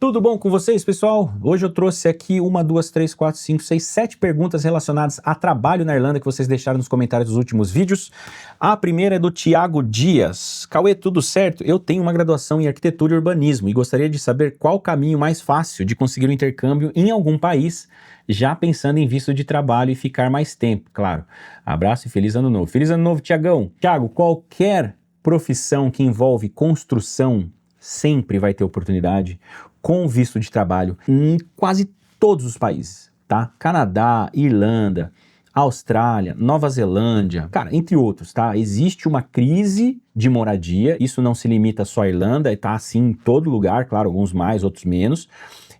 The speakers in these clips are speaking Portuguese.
Tudo bom com vocês, pessoal? Hoje eu trouxe aqui 1, 2, 3, 4, 5, 6, 7 perguntas relacionadas a trabalho na Irlanda que vocês deixaram nos comentários dos últimos vídeos. A primeira é do Thiago Dias. Cauê, tudo certo? Eu tenho uma graduação em arquitetura e urbanismo e gostaria de saber qual o caminho mais fácil de conseguir um intercâmbio em algum país, já pensando em visto de trabalho e ficar mais tempo, claro. Abraço e feliz ano novo. Feliz ano novo, Thiagão. Thiago, qualquer profissão que envolve construção sempre vai ter oportunidade com visto de trabalho em quase todos os países, tá? Canadá, Irlanda, Austrália, Nova Zelândia, cara, entre outros, tá? Existe uma crise de moradia, isso não se limita só à Irlanda, tá assim em todo lugar, claro, alguns mais, outros menos.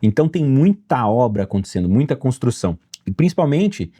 Então tem muita obra acontecendo, muita construção. E principalmente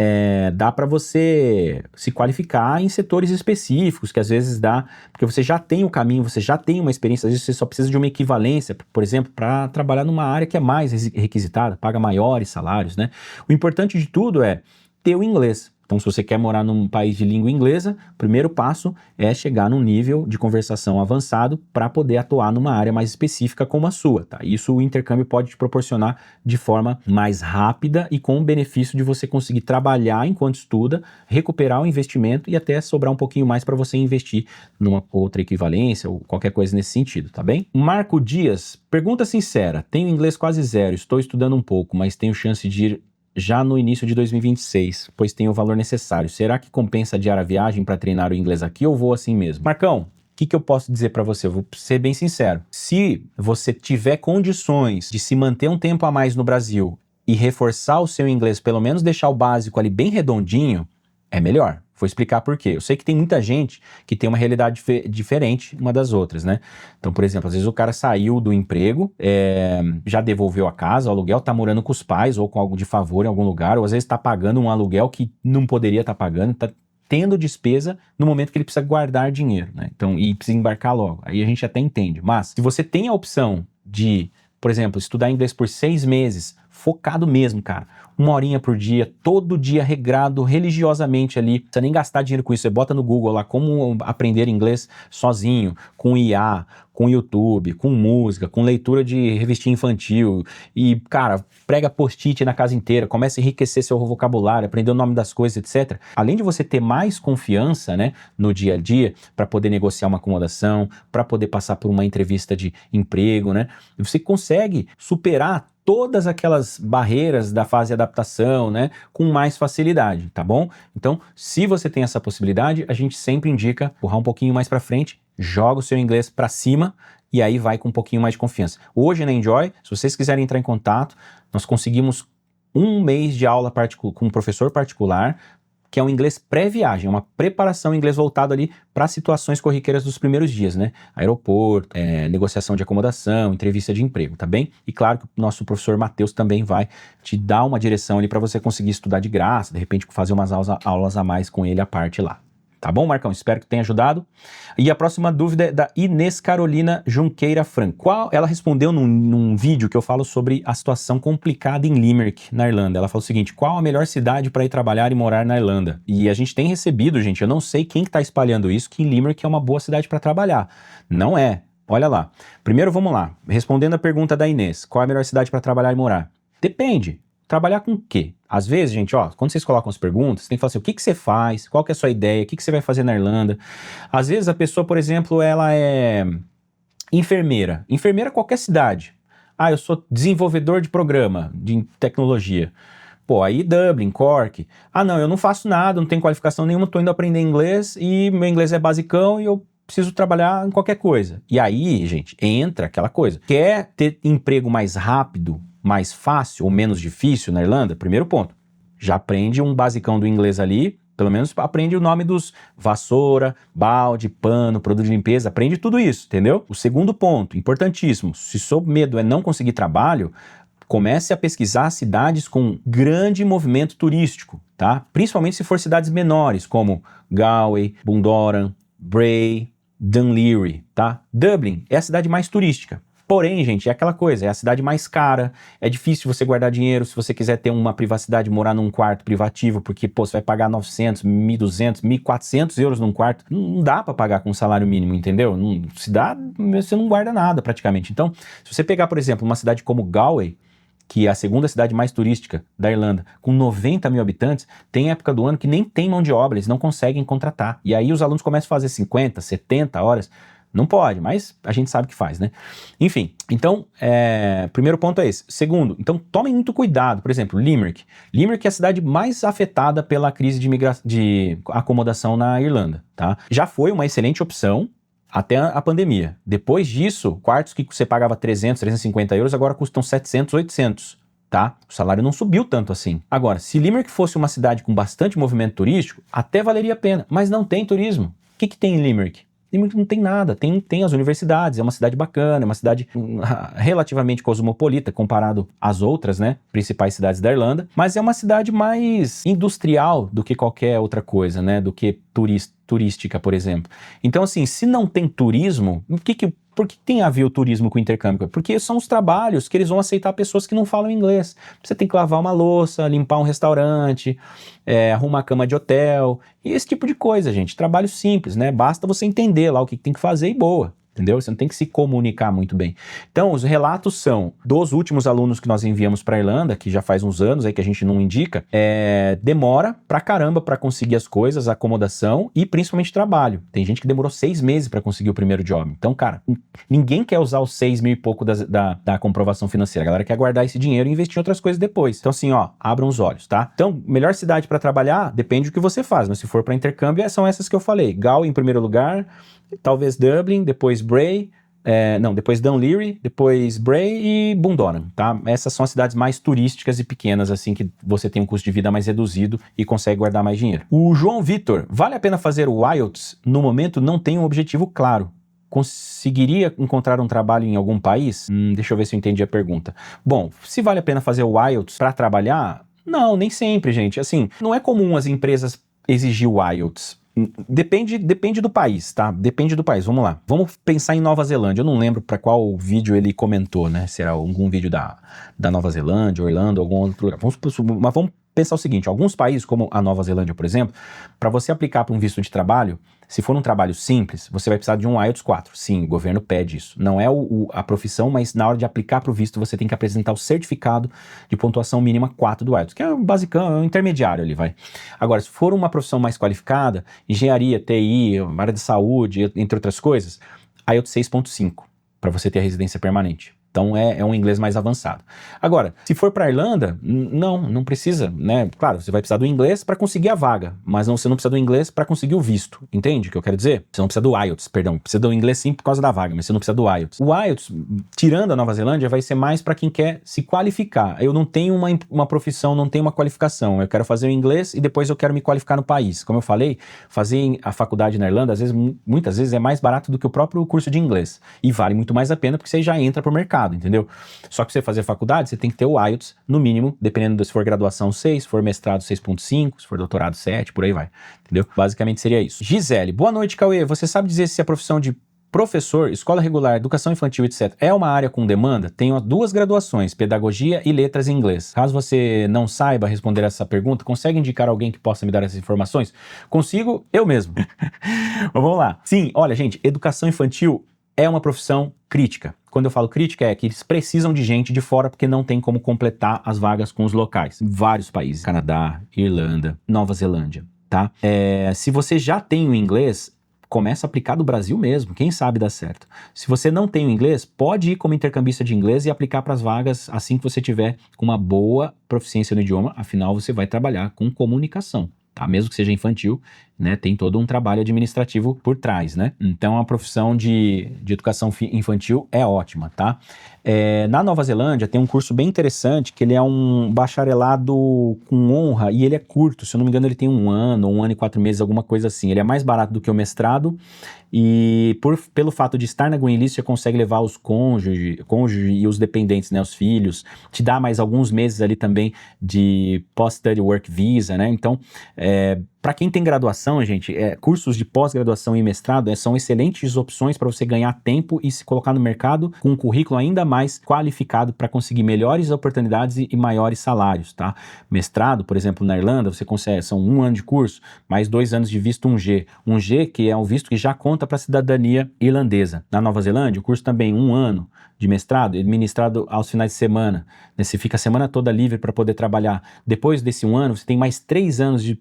dá para você se qualificar em setores específicos, que às vezes dá, porque você já tem o caminho, você já tem uma experiência, às vezes você só precisa de uma equivalência, por exemplo, para trabalhar numa área que é mais requisitada, paga maiores salários, né? O importante de tudo é ter o inglês. Então, se você quer morar num país de língua inglesa, o primeiro passo é chegar num nível de conversação avançado para poder atuar numa área mais específica como a sua, tá? Isso o intercâmbio pode te proporcionar de forma mais rápida e com o benefício de você conseguir trabalhar enquanto estuda, recuperar o investimento e até sobrar um pouquinho mais para você investir numa outra equivalência ou qualquer coisa nesse sentido, tá bem? Marco Dias, pergunta sincera, tenho inglês quase zero, estou estudando um pouco, mas tenho chance de ir já no início de 2026, pois tem o valor necessário. Será que compensa adiar a viagem para treinar o inglês aqui ou vou assim mesmo? Marcão, o que eu posso dizer para você? Eu vou ser bem sincero. Se você tiver condições de se manter um tempo a mais no Brasil e reforçar o seu inglês, pelo menos deixar o básico ali bem redondinho, é melhor. Vou explicar por quê. Eu sei que tem muita gente que tem uma realidade diferente uma das outras, né? Então, por exemplo, às vezes o cara saiu do emprego, já devolveu a casa, o aluguel, tá morando com os pais ou com algo de favor em algum lugar, ou às vezes tá pagando um aluguel que não poderia estar pagando, tá tendo despesa no momento que ele precisa guardar dinheiro, né? Então, e precisa embarcar logo. Aí a gente até entende. Mas, se você tem a opção de, por exemplo, estudar inglês por 6 meses, focado mesmo, cara, 1 horinha por dia, todo dia regrado, religiosamente ali, não precisa nem gastar dinheiro com isso, você bota no Google lá como aprender inglês sozinho, com IA, com YouTube, com música, com leitura de revistinha infantil e, cara, prega post-it na casa inteira, começa a enriquecer seu vocabulário, aprender o nome das coisas, etc. Além de você ter mais confiança, né, no dia a dia, para poder negociar uma acomodação, para poder passar por uma entrevista de emprego, né, você consegue superar todas aquelas barreiras da fase de adaptação, né, com mais facilidade, tá bom? Então, se você tem essa possibilidade, a gente sempre indica empurrar um pouquinho mais para frente, joga o seu inglês para cima e aí vai com um pouquinho mais de confiança. Hoje na Enjoy, se vocês quiserem entrar em contato, nós conseguimos 1 mês de aula com um professor particular, que é um inglês pré-viagem, uma preparação em inglês voltado ali para situações corriqueiras dos primeiros dias, né? Aeroporto, negociação de acomodação, entrevista de emprego, tá bem? E claro que o nosso professor Matheus também vai te dar uma direção ali para você conseguir estudar de graça, de repente fazer umas aulas a mais com ele à parte lá. Tá bom, Marcão? Espero que tenha ajudado. E a próxima dúvida é da Inês Carolina Junqueira Franco. Ela respondeu num vídeo que eu falo sobre a situação complicada em Limerick, na Irlanda. Ela falou o seguinte: qual a melhor cidade para ir trabalhar e morar na Irlanda? E a gente tem recebido, gente, eu não sei quem que tá espalhando isso, que Limerick é uma boa cidade para trabalhar. Não é. Olha lá. Primeiro, vamos lá. Respondendo a pergunta da Inês, qual é a melhor cidade para trabalhar e morar? Depende. Trabalhar com o quê? Às vezes, gente, ó, quando vocês colocam as perguntas, tem que falar assim, o que você faz, qual que é a sua ideia, o que você vai fazer na Irlanda. Às vezes a pessoa, por exemplo, ela é enfermeira. Enfermeira qualquer cidade. Ah, eu sou desenvolvedor de programa, de tecnologia. Pô, aí Dublin, Cork. Ah, não, eu não faço nada, não tenho qualificação nenhuma, tô indo aprender inglês e meu inglês é basicão e eu preciso trabalhar em qualquer coisa. E aí, gente, entra aquela coisa. Quer ter emprego mais rápido, mais fácil ou menos difícil na Irlanda? Primeiro ponto, já aprende um basicão do inglês ali, pelo menos aprende o nome dos vassoura, balde, pano, produto de limpeza, aprende tudo isso, entendeu? O segundo ponto, importantíssimo, se seu medo é não conseguir trabalho, comece a pesquisar cidades com grande movimento turístico, tá? Principalmente se for cidades menores, como Galway, Bundoran, Bray, Dunleary, tá? Dublin é a cidade mais turística. Porém, gente, é aquela coisa, é a cidade mais cara, é difícil você guardar dinheiro se você quiser ter uma privacidade, morar num quarto privativo, porque, pô, você vai pagar 900, 1.200, 1.400 euros num quarto, não dá pra pagar com salário mínimo, entendeu? Não, se dá, você não guarda nada praticamente. Então, se você pegar, por exemplo, uma cidade como Galway, que é a segunda cidade mais turística da Irlanda, com 90 mil habitantes, tem época do ano que nem tem mão de obra, eles não conseguem contratar. E aí os alunos começam a fazer 50, 70 horas. Não pode, mas a gente sabe que faz, né? Enfim, então, primeiro ponto é esse. Segundo, então tomem muito cuidado. Por exemplo, Limerick. Limerick é a cidade mais afetada pela crise de acomodação na Irlanda, tá? Já foi uma excelente opção até a pandemia. Depois disso, quartos que você pagava 300, 350 euros, agora custam 700, 800. Tá? O salário não subiu tanto assim. Agora, se Limerick fosse uma cidade com bastante movimento turístico, até valeria a pena, mas não tem turismo. O que tem em Limerick? Limerick não tem nada, tem as universidades, é uma cidade bacana, é uma cidade relativamente cosmopolita comparado às outras, né, principais cidades da Irlanda, mas é uma cidade mais industrial do que qualquer outra coisa, né, do que turística, por exemplo. Então, assim, se não tem turismo, por que tem a ver o turismo com o intercâmbio? Porque são os trabalhos que eles vão aceitar pessoas que não falam inglês. Você tem que lavar uma louça, limpar um restaurante, arrumar cama de hotel, e esse tipo de coisa, gente. Trabalho simples, né? Basta você entender lá o que tem que fazer e boa. Entendeu? Você não tem que se comunicar muito bem. Então, os relatos são dos últimos alunos que nós enviamos para a Irlanda, que já faz uns anos aí que a gente não indica, demora pra caramba para conseguir as coisas, a acomodação e principalmente trabalho. Tem gente que demorou 6 meses para conseguir o primeiro job. Então, cara, ninguém quer usar os 6 mil e pouco da comprovação financeira. A galera quer guardar esse dinheiro e investir em outras coisas depois. Então, assim, ó, abram os olhos, tá? Então, melhor cidade para trabalhar depende do que você faz, mas se for para intercâmbio, são essas que eu falei. Galway em primeiro lugar, talvez Dublin, depois Bray, depois Dunleary, depois Bray e Bundoran, tá? Essas são as cidades mais turísticas e pequenas, assim, que você tem um custo de vida mais reduzido e consegue guardar mais dinheiro. O João Vitor, vale a pena fazer o IELTS? No momento não tem um objetivo claro. Conseguiria encontrar um trabalho em algum país? Deixa eu ver se eu entendi a pergunta. Bom, se vale a pena fazer o IELTS para trabalhar? Não, nem sempre, gente. Assim, não é comum as empresas exigir o IELTS. Depende do país, tá? Depende do país, vamos lá. Vamos pensar em Nova Zelândia. Eu não lembro para qual vídeo ele comentou, né? Será algum vídeo da Nova Zelândia, Orlando, algum outro lugar. Mas vamos pensar o seguinte, alguns países, como a Nova Zelândia, por exemplo, para você aplicar para um visto de trabalho, se for um trabalho simples, você vai precisar de um IELTS 4. Sim, o governo pede isso. Não é a profissão, mas na hora de aplicar para o visto, você tem que apresentar o certificado de pontuação mínima 4 do IELTS, que é o basicão, é o intermediário ali, vai. Agora, se for uma profissão mais qualificada, engenharia, TI, área de saúde, entre outras coisas, IELTS 6.5, para você ter a residência permanente. Então é um inglês mais avançado. Agora, se for para a Irlanda, não precisa, né? Claro, você vai precisar do inglês para conseguir a vaga, mas você não precisa do inglês para conseguir o visto. Entende o que eu quero dizer? Você não precisa do IELTS, perdão. Precisa do inglês sim por causa da vaga, mas você não precisa do IELTS. O IELTS, tirando a Nova Zelândia, vai ser mais para quem quer se qualificar. Eu não tenho uma profissão, não tenho uma qualificação. Eu quero fazer o inglês e depois eu quero me qualificar no país. Como eu falei, fazer a faculdade na Irlanda, muitas vezes é mais barato do que o próprio curso de inglês. E vale muito mais a pena porque você já entra pro mercado. Entendeu? Só que você fazer faculdade, você tem que ter o IELTS, no mínimo, dependendo se for graduação 6, se for mestrado 6.5, se for doutorado 7, por aí vai, entendeu? Basicamente seria isso. Gisele, boa noite, Cauê. Você sabe dizer se a profissão de professor, escola regular, educação infantil, etc., é uma área com demanda? Tenho 2 graduações, pedagogia e letras em inglês. Caso você não saiba responder essa pergunta, consegue indicar alguém que possa me dar essas informações? Consigo eu mesmo. Vamos lá. Sim, olha, gente, educação infantil é uma profissão crítica. Quando eu falo crítica é que eles precisam de gente de fora porque não tem como completar as vagas com os locais. Vários países, Canadá, Irlanda, Nova Zelândia, tá? Se você já tem o inglês, começa a aplicar do Brasil mesmo, quem sabe dá certo. Se você não tem o inglês, pode ir como intercambista de inglês e aplicar para as vagas assim que você tiver com uma boa proficiência no idioma, afinal você vai trabalhar com comunicação. Tá? Mesmo que seja infantil, né, tem todo um trabalho administrativo por trás, né? Então a profissão de educação infantil é ótima, tá? Na Nova Zelândia tem um curso bem interessante, que ele é um bacharelado com honra e ele é curto, se eu não me engano ele tem 1 ano, 1 ano e 4 meses, alguma coisa assim. Ele é mais barato do que o mestrado e pelo fato de estar na Green List você consegue levar os cônjuge e os dependentes, né, os filhos, te dá mais alguns meses ali também de post-study work visa, né? Então Para quem tem graduação, gente, cursos de pós-graduação e mestrado são excelentes opções para você ganhar tempo e se colocar no mercado com um currículo ainda mais qualificado para conseguir melhores oportunidades e maiores salários, tá? Mestrado, por exemplo, na Irlanda, você consegue, são 1 ano de curso, mais 2 anos de visto 1G. 1G, que é um visto que já conta para a cidadania irlandesa. Na Nova Zelândia, o curso também 1 ano de mestrado, administrado aos finais de semana. Né? Você fica a semana toda livre para poder trabalhar. Depois desse 1 ano, você tem mais 3 anos de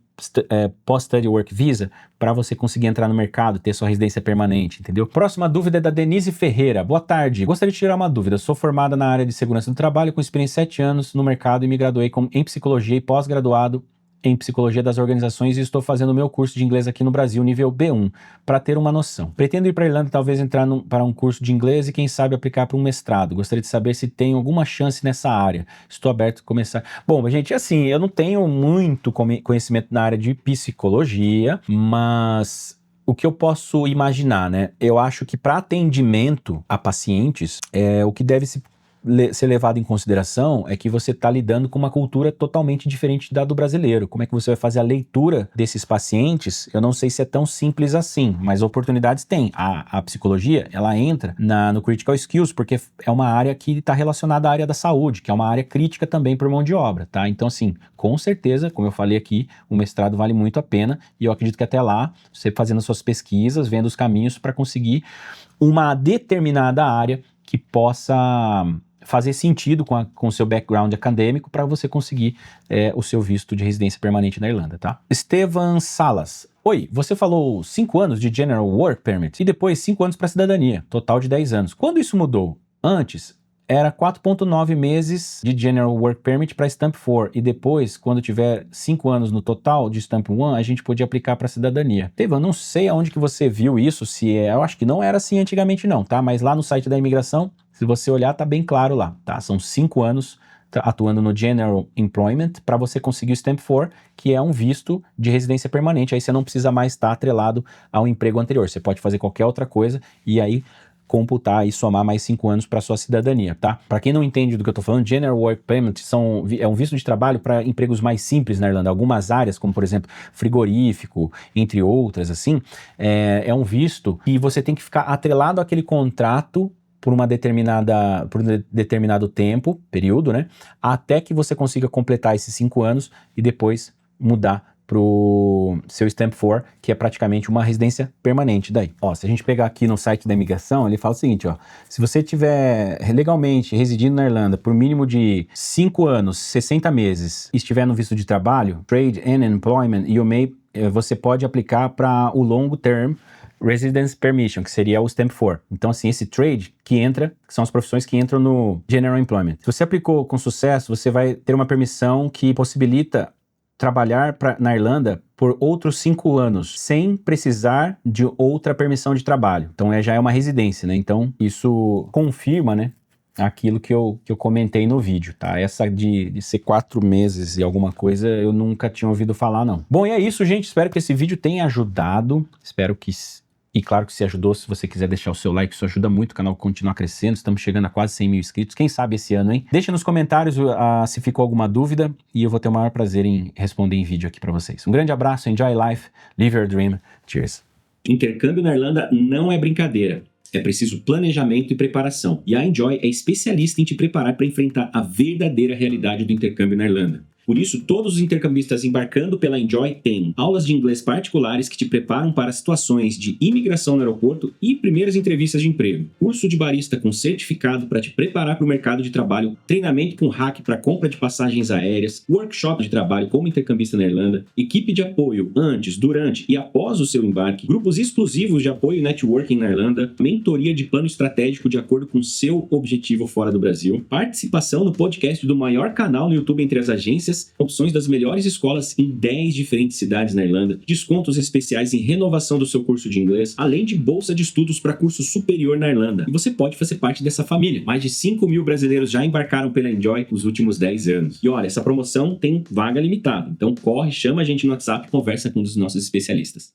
Post-Study Work Visa para você conseguir entrar no mercado, ter sua residência permanente, entendeu? Próxima dúvida é da Denise Ferreira. Boa tarde. Gostaria de tirar uma dúvida. Sou formada na área de segurança do trabalho, com experiência de 7 anos no mercado e me graduei em psicologia e pós-graduado em psicologia das organizações e estou fazendo o meu curso de inglês aqui no Brasil, nível B1, para ter uma noção. Pretendo ir para a Irlanda, talvez entrar para um curso de inglês e quem sabe aplicar para um mestrado. Gostaria de saber se tem alguma chance nessa área. Estou aberto a começar. Bom, gente, assim, eu não tenho muito conhecimento na área de psicologia, mas o que eu posso imaginar, né? Eu acho que para atendimento a pacientes, o que deve ser levado em consideração é que você está lidando com uma cultura totalmente diferente da do brasileiro. Como é que você vai fazer a leitura desses pacientes? Eu não sei se é tão simples assim, mas oportunidades tem. A psicologia, ela entra no Critical Skills, porque é uma área que está relacionada à área da saúde, que é uma área crítica também por mão de obra, tá? Então, assim, com certeza, como eu falei aqui, o mestrado vale muito a pena, e eu acredito que até lá, você fazendo suas pesquisas, vendo os caminhos para conseguir uma determinada área que possa fazer sentido com o seu background acadêmico para você conseguir o seu visto de residência permanente na Irlanda, tá? Estevan Salas. Oi, você falou 5 anos de General Work Permit e depois 5 anos para cidadania, total de 10 anos. Quando isso mudou? Antes, era 4,9 meses de General Work Permit para Stamp 4 e depois, quando tiver 5 anos no total de Stamp 1, a gente podia aplicar para cidadania. Estevan, não sei aonde que você viu isso, eu acho que não era assim antigamente não, tá? Mas lá no site da imigração, se você olhar, tá bem claro lá, tá? São 5 anos atuando no General Employment para você conseguir o Stamp 4, que é um visto de residência permanente. Aí você não precisa mais estar atrelado ao emprego anterior. Você pode fazer qualquer outra coisa e aí computar e somar mais 5 anos para sua cidadania, tá? Para quem não entende do que eu tô falando, General Work Permit é um visto de trabalho para empregos mais simples na Irlanda. Algumas áreas, como por exemplo frigorífico, entre outras, assim, é um visto que você tem que ficar atrelado àquele contrato por um determinado tempo, período, né? Até que você consiga completar esses 5 anos e depois mudar pro seu Stamp 4, que é praticamente uma residência permanente daí. Ó, se a gente pegar aqui no site da imigração, ele fala o seguinte, ó, se você tiver legalmente residindo na Irlanda por mínimo de 5 anos, 60 meses, e estiver no visto de trabalho, Trade and Employment, você pode aplicar para o Long Term Residence Permission, que seria o Stamp 4. Então, assim, esse trade que são as profissões que entram no General Employment. Se você aplicou com sucesso, você vai ter uma permissão que possibilita trabalhar na Irlanda por outros 5 anos, sem precisar de outra permissão de trabalho. Então, já é uma residência, né? Então, isso confirma, né, aquilo que eu comentei no vídeo, tá? Essa de ser 4 meses e alguma coisa, eu nunca tinha ouvido falar, não. Bom, e é isso, gente. Espero que esse vídeo tenha ajudado. Espero que... E claro que se ajudou, se você quiser deixar o seu like, isso ajuda muito o canal a continuar crescendo. Estamos chegando a quase 100 mil inscritos. Quem sabe esse ano, hein? Deixa nos comentários se ficou alguma dúvida e eu vou ter o maior prazer em responder em vídeo aqui para vocês. Um grande abraço, enjoy life, live your dream. Cheers. Intercâmbio na Irlanda não é brincadeira. É preciso planejamento e preparação. E a Enjoy é especialista em te preparar para enfrentar a verdadeira realidade do intercâmbio na Irlanda. Por isso, todos os intercambistas embarcando pela Enjoy têm aulas de inglês particulares que te preparam para situações de imigração no aeroporto e primeiras entrevistas de emprego. Curso de barista com certificado para te preparar para o mercado de trabalho, treinamento com hack para compra de passagens aéreas, workshop de trabalho como intercambista na Irlanda, equipe de apoio antes, durante e após o seu embarque, grupos exclusivos de apoio e networking na Irlanda, mentoria de plano estratégico de acordo com seu objetivo fora do Brasil, participação no podcast do maior canal no YouTube entre as agências, opções das melhores escolas em 10 diferentes cidades na Irlanda, descontos especiais em renovação do seu curso de inglês, além de bolsa de estudos para curso superior na Irlanda. E você pode fazer parte dessa família. Mais de 5 mil brasileiros já embarcaram pela Enjoy nos últimos 10 anos. E olha, essa promoção tem vaga limitada. Então corre, chama a gente no WhatsApp e conversa com um dos nossos especialistas.